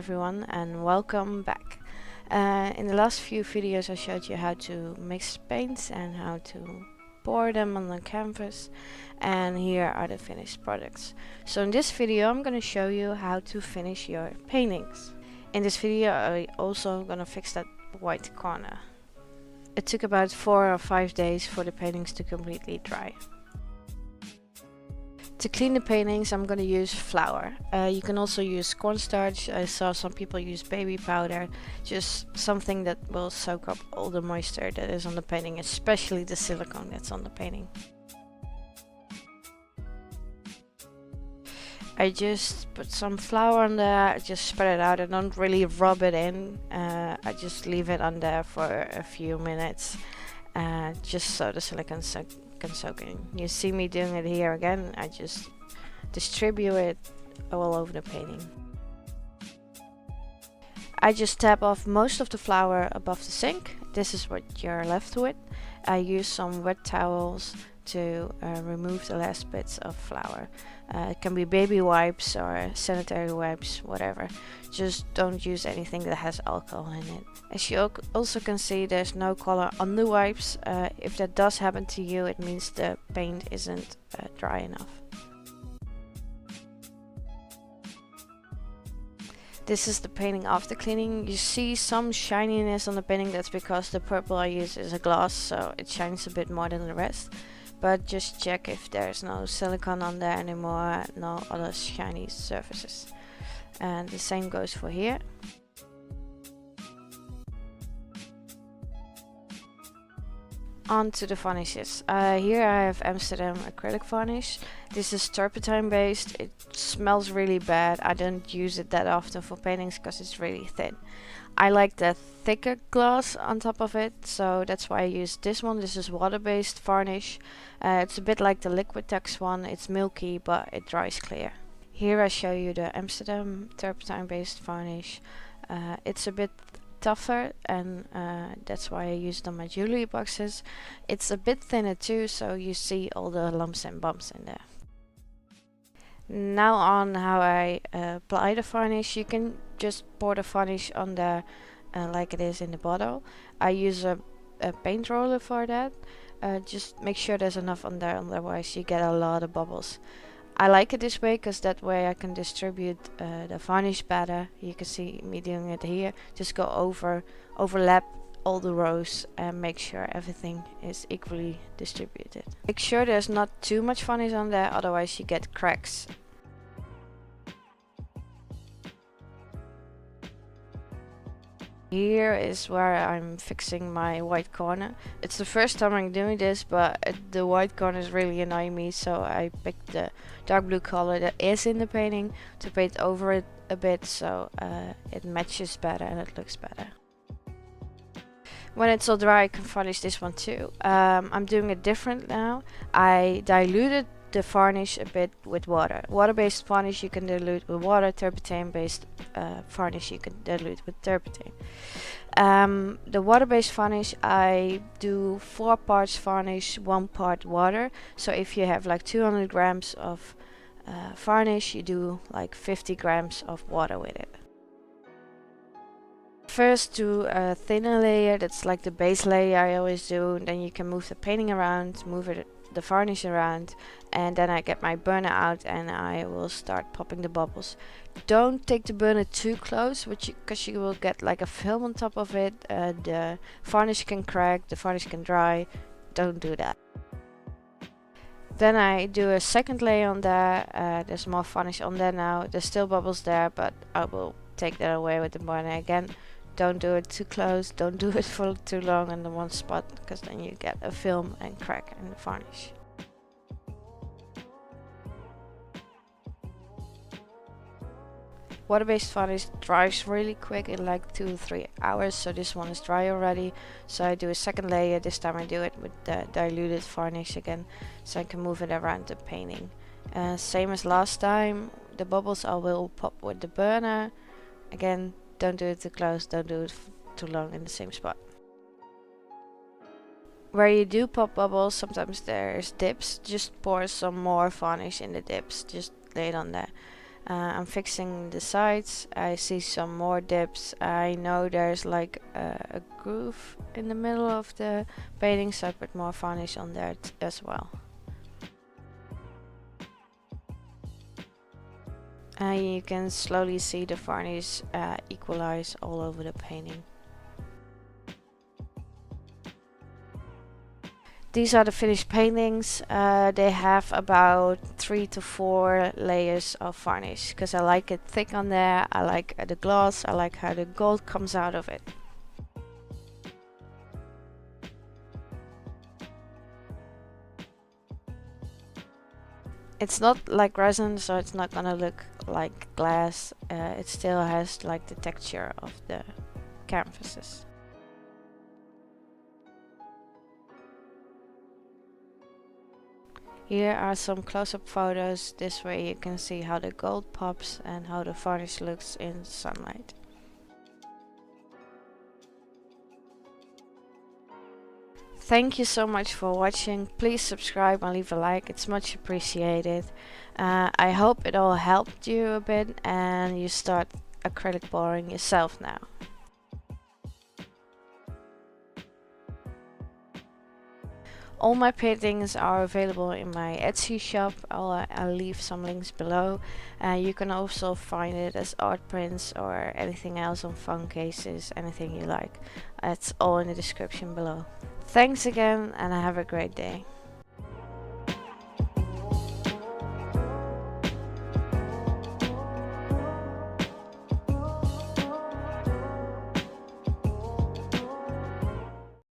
everyone, and welcome back. In the last few videos I showed you how to mix paints and how to pour them on the canvas, and here are the finished products. So in this video I'm going to show you how to finish your paintings. In this video I also going to fix that white corner. It took about 4 or 5 days for the paintings to completely dry. To clean the paintings I'm going to use flour. You can also use cornstarch. I saw some people use baby powder. Just something that will soak up all the moisture that is on the painting, especially the silicone that's on the painting. I just put some flour on there, I just spread it out. I don't really rub it in. I just leave it on there for a few minutes, just so the silicone can soak in. You see me doing it here again. I just distribute it all over the painting. I just tap off most of the flour above the sink. This is what you're left with. I use some wet towels to remove the last bits of flour. It can be baby wipes or sanitary wipes, whatever. Just don't use anything that has alcohol in it. As you also can see, there's no color on the wipes. If that does happen to you, it means the paint isn't dry enough. This is the painting after cleaning. You see some shininess on the painting. That's because the purple I use is a gloss, so it shines a bit more than the rest. But just check if there's no silicone on there anymore, no other shiny surfaces. And the same goes for here. On to the varnishes. Here I have Amsterdam acrylic varnish. This is turpentine based. It smells really bad. I don't use it that often for paintings because it's really thin. I like the thicker gloss on top of it, so that's why I use this one. This is water-based varnish. It's a bit like the Liquitex one. It's milky, but it dries clear. Here I show you the Amsterdam turpentine-based varnish. It's a bit tougher, and that's why I use it on my jewelry boxes. It's a bit thinner too, so you see all the lumps and bumps in there. Now on how I apply the varnish. You can just pour the varnish on there like it is in the bottle. I use a paint roller for that. Just make sure there's enough on there, otherwise you get a lot of bubbles. I like it this way because that way I can distribute the varnish better. You can see me doing it here. Just go overlap all the rows and make sure everything is equally distributed. Make sure there's not too much varnish on there, otherwise you get cracks. Here is where I'm fixing my white corner. It's the first time I'm doing this, but the white corner is really annoying me, so I picked the dark blue color that is in the painting to paint over it a bit, so it matches better and it looks better. When it's all dry I can varnish this one too. I'm doing it different now. I diluted the varnish a bit with water. Water-based varnish you can dilute with water. Turpentine-based varnish you can dilute with turpentine. The water-based varnish, I do 4 parts varnish, 1 part water. So if you have like 200 grams of varnish, you do like 50 grams of water with it. First do a thinner layer, that's like the base layer I always do. Then you can move the painting around, move the varnish around, and then I get my burner out and I will start popping the bubbles. Don't take the burner too close, because you will get like a film on top of it. The varnish can crack, the varnish can dry. Don't do that. Then I do a second layer on there. There's more varnish on there now. There's still bubbles there, but I will take that away with the burner again. Don't do it too close, don't do it for too long in the one spot, because then you get a film and crack in the varnish. Water-based varnish dries really quick in like 2 or 3 hours, so this one is dry already. So I do a second layer. This time I do it with the diluted varnish again, so I can move it around the painting. Same as last time, the bubbles I will pop with the burner. Again, don't do it too close, don't do it too long in the same spot. Where you do pop bubbles, sometimes there's dips. Just pour some more varnish in the dips, just lay it on there. I'm fixing the sides. I see some more dips. I know there's like a groove in the middle of the painting, so I put more varnish on there as well. And you can slowly see the varnish equalize all over the painting. These are the finished paintings. They have about 3 to 4 layers of varnish because I like it thick on there. I like the gloss. I like how the gold comes out of it. It's not like resin, so it's not gonna look like glass. It still has like the texture of the canvases. Here are some close-up photos. This way you can see how the gold pops and how the varnish looks in sunlight. Thank you so much for watching. Please subscribe and leave a like. It's much appreciated. I hope it all helped you a bit and you start acrylic pouring yourself now. All my paintings are available in my Etsy shop. I'll leave some links below. You can also find it as art prints or anything else on phone cases, anything you like. It's all in the description below. Thanks again and have a great day.